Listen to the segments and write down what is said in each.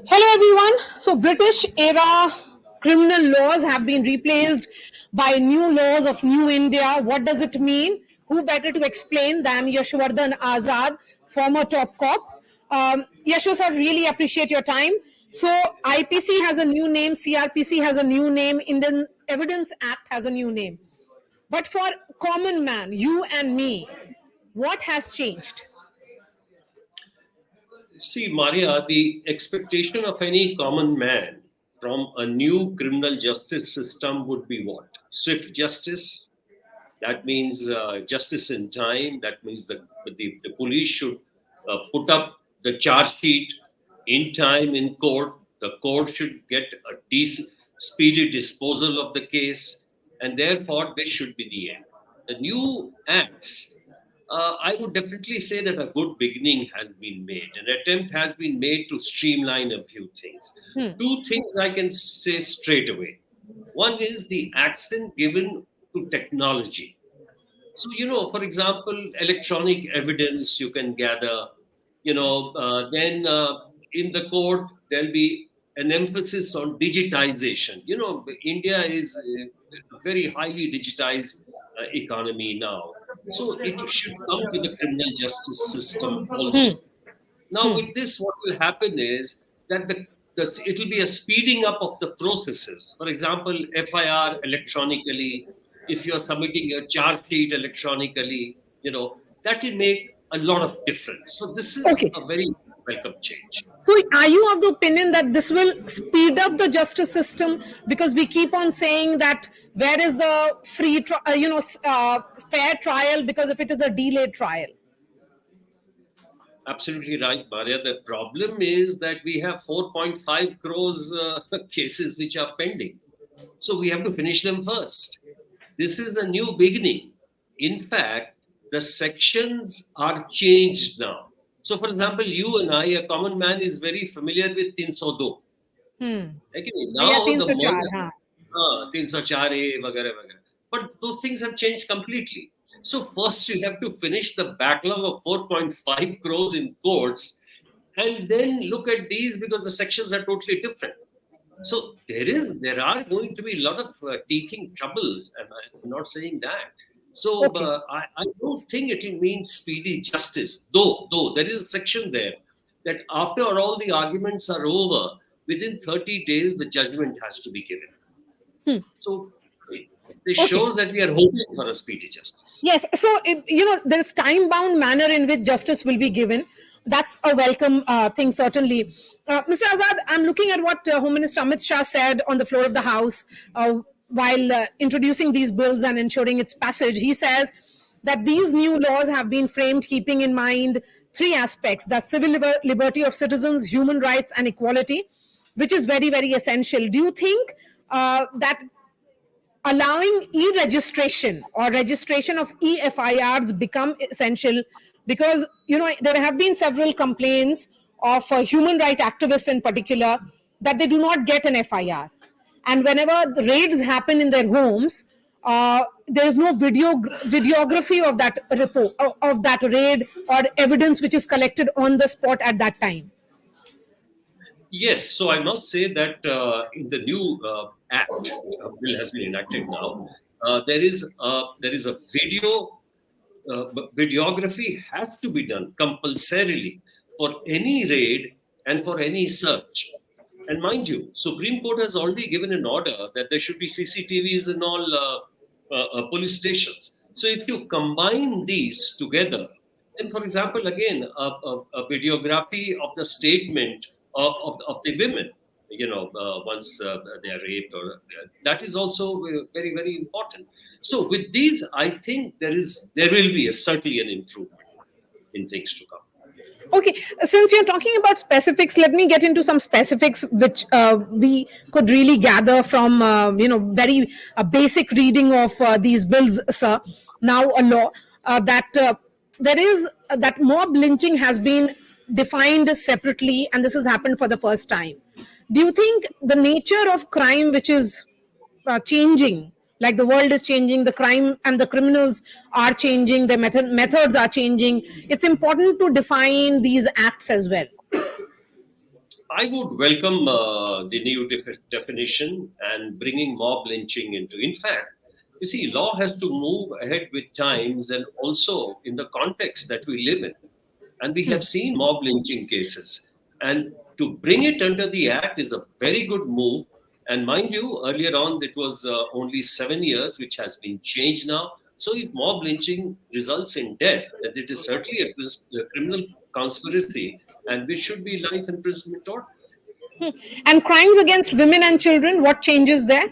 Hello everyone. So British era criminal laws have been replaced by new laws of New India. What does it mean? Who better to explain than Yashovardhan Azad, former top cop? Yasho sir, really appreciate your time. So IPC has a new name, CRPC has a new name, Indian Evidence Act has a new name. But for common man, you and me, what has changed? See, Marya, the expectation of any common man from a new criminal justice system would be what? Swift justice. That means justice in time. That means the police should put up the charge sheet in time in court. The court should get a decent, speedy disposal of the case, and therefore this should be the end. The new acts, I would definitely say that a good beginning has been made. An attempt has been made to streamline a few things. Two things I can say straight away. One is the accent given to technology. So, for example, electronic evidence you can gather, then in the court, there'll be an emphasis on digitization. India is a very highly digitized economy now. So it should come to the criminal justice system also. Now, with this, what will happen is that it will be a speeding up of the processes. For example, FIR electronically, if you're submitting your charge sheet electronically, that will make a lot of difference. So this is Okay. a very welcome change. So, are you of the opinion that this will speed up the justice system? Because we keep on saying that where is the fair trial? Because if it is a delayed trial. Absolutely right, Marya. The problem is that we have 4.5 crores cases which are pending. So we have to finish them first. This is a new beginning. In fact, the sections are changed now. So, for example, you and I, a common man, is very familiar with 302. Okay? Now the 304, 304A, वगैरह वगैरह. But those things have changed completely. So first you have to finish the backlog of 4.5 crores in courts and then look at these because the sections are totally different. So there are going to be a lot of teething troubles, and I'm not saying that. So Okay. I don't think it will mean speedy justice, though there is a section there that after all the arguments are over, within 30 days the judgment has to be given. So this shows that we are hoping for a speedy justice. Yes. So, there is time-bound manner in which justice will be given. That's a welcome thing, certainly. Mr. Azad, I'm looking at what Home Minister Amit Shah said on the floor of the House while introducing these bills and ensuring its passage. He says that these new laws have been framed keeping in mind three aspects: the civil liberty of citizens, human rights, and equality, which is very, very essential. Do you think that allowing e-registration or registration of e-FIRs become essential? Because there have been several complaints of human rights activists in particular that they do not get an FIR, and whenever the raids happen in their homes, there is no videography of that report of that raid or evidence which is collected on the spot at that time. Yes, so I must say that in the new act, bill has been enacted now. There is a videography has to be done compulsorily for any raid and for any search. And mind you, Supreme Court has already given an order that there should be CCTVs in all police stations. So if you combine these together, then, for example, again, a videography of the statement of the women, once they are raped, or that is also very, very important. So with these, I think there will be certainly an improvement in things to come. Okay, since you're talking about specifics, let me get into some specifics which we could really gather from, very basic reading of these bills, sir. Now, a law that there is that mob lynching has been defined separately, and this has happened for the first time. Do you think the nature of crime, which is changing, like the world is changing, the crime and the criminals are changing, the methods are changing, it's important to define these acts as well? I would welcome the new definition and bringing mob lynching into. In fact, you see, law has to move ahead with times and also in the context that we live in. And we have seen mob lynching cases. And to bring it under the Act is a very good move. And mind you, earlier on, it was only 7 years, which has been changed now. So if mob lynching results in death, then it is certainly a criminal conspiracy and which should be life imprisonment or. And crimes against women and children, what changes there?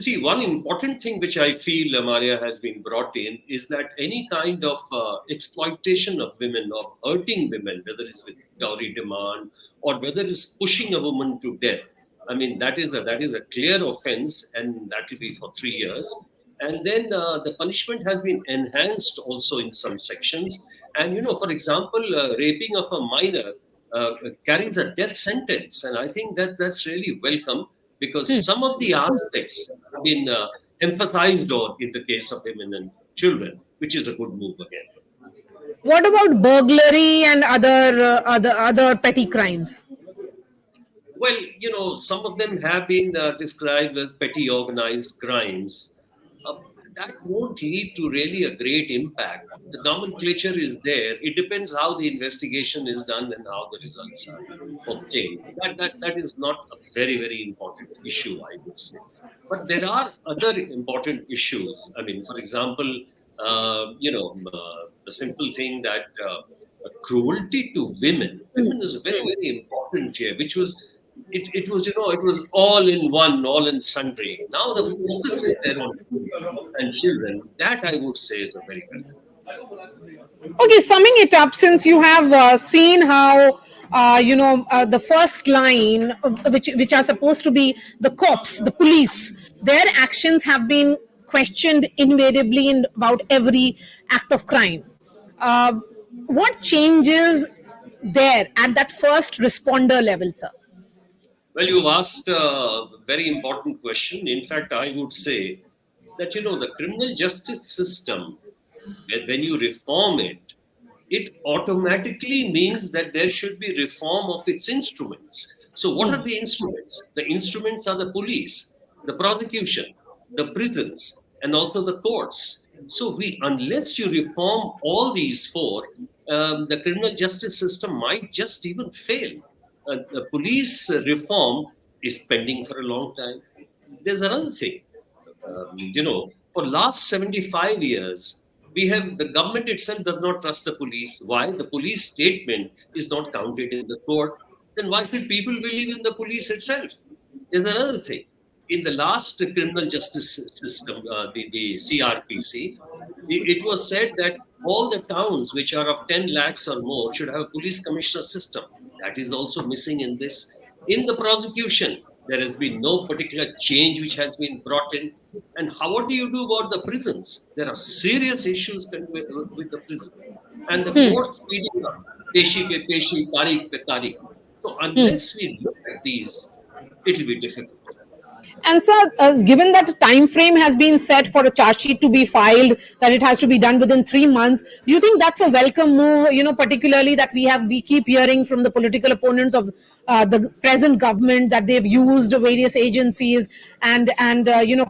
See, one important thing which I feel, Marya, has been brought in is that any kind of exploitation of women or hurting women, whether it's with dowry demand or whether it's pushing a woman to death, I mean that is a clear offence, and that will be for 3 years. And then the punishment has been enhanced also in some sections. And for example, raping of a minor carries a death sentence, and I think that's really welcome because some of the aspects have been emphasized on in the case of women and children, which is a good move again. What about burglary and other petty crimes? Well, some of them have been described as petty organized crimes. Uh, that won't lead to really a great impact. The nomenclature is there. It depends how the investigation is done and how the results are obtained. That is not a very, very important issue, I would say. But there are other important issues. I mean, for example, the simple thing that cruelty to women. Women is very, very important here, which was it was it was all in one, all in sundry. Now the focus is there on women and children. That I would say is a very welcome. Okay, summing it up, since you have seen how the first line, which are supposed to be the cops, the police, their actions have been questioned invariably in about every act of crime. Uh, what changes there at that first responder level, sir? Well, you've asked a very important question. In fact, I would say that the criminal justice system, when you reform it, it automatically means that there should be reform of its instruments. So, what are the instruments? The instruments are the police, the prosecution, the prisons, and also the courts. So, unless you reform all these four, the criminal justice system might just even fail. The police reform is pending for a long time. There's another thing for last 75 years, we have the government itself does not trust the police. Why? The police statement is not counted in the court. Then why should people believe in the police itself? There's another thing. In the last criminal justice system, the CRPC, it was said that all the towns which are of 10 lakhs or more should have a police commissioner system. That is also missing in this. In the prosecution, there has been no particular change which has been brought in. And what do you do about the prisons? There are serious issues with the prisons. And the courts speeding up. Peshi pe peshi, tariq pe tariq. So unless we look at these, it will be difficult. And sir, given that a time frame has been set for a charge sheet to be filed, that it has to be done within 3 months, do you think that's a welcome move? Particularly that we keep hearing from the political opponents of the present government that they've used various agencies and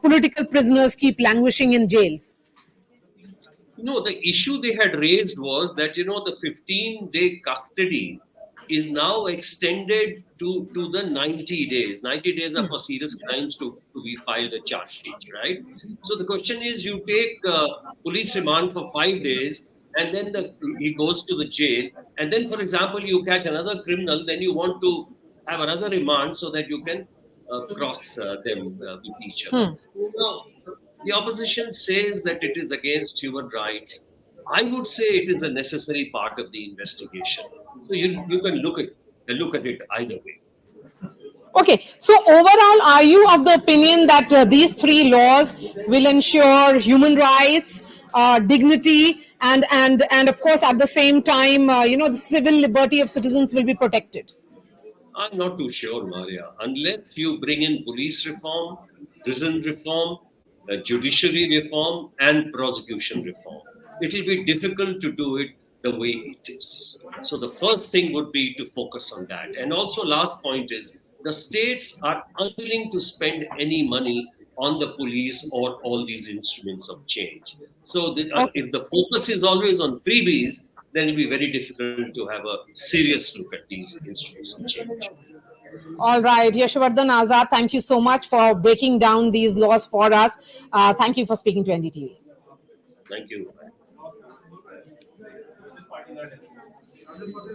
political prisoners keep languishing in jails. The issue they had raised was that, the 15-day custody is now extended to the 90 days. 90 days are for serious crimes to be filed a charge sheet, right? So the question is, you take police remand for 5 days, and then he goes to the jail. And then, for example, you catch another criminal, then you want to have another remand so that you can cross them with each other. The opposition says that it is against human rights. I would say it is a necessary part of the investigation. So you can look at it either way. Okay, so overall, are you of the opinion that these three laws will ensure human rights, dignity, and of course, at the same time, the civil liberty of citizens will be protected? I'm not too sure, Marya. Unless you bring in police reform, prison reform, judiciary reform, and prosecution reform, it will be difficult to do it the way it is. So the first thing would be to focus on that. And also last point is the states are unwilling to spend any money on the police or all these instruments of change. So Okay. if the focus is always on freebies, then it will be very difficult to have a serious look at these instruments of change. All right, Yashovardhan Azad, thank you so much for breaking down these laws for us. Thank you for speaking to NDTV. Thank you.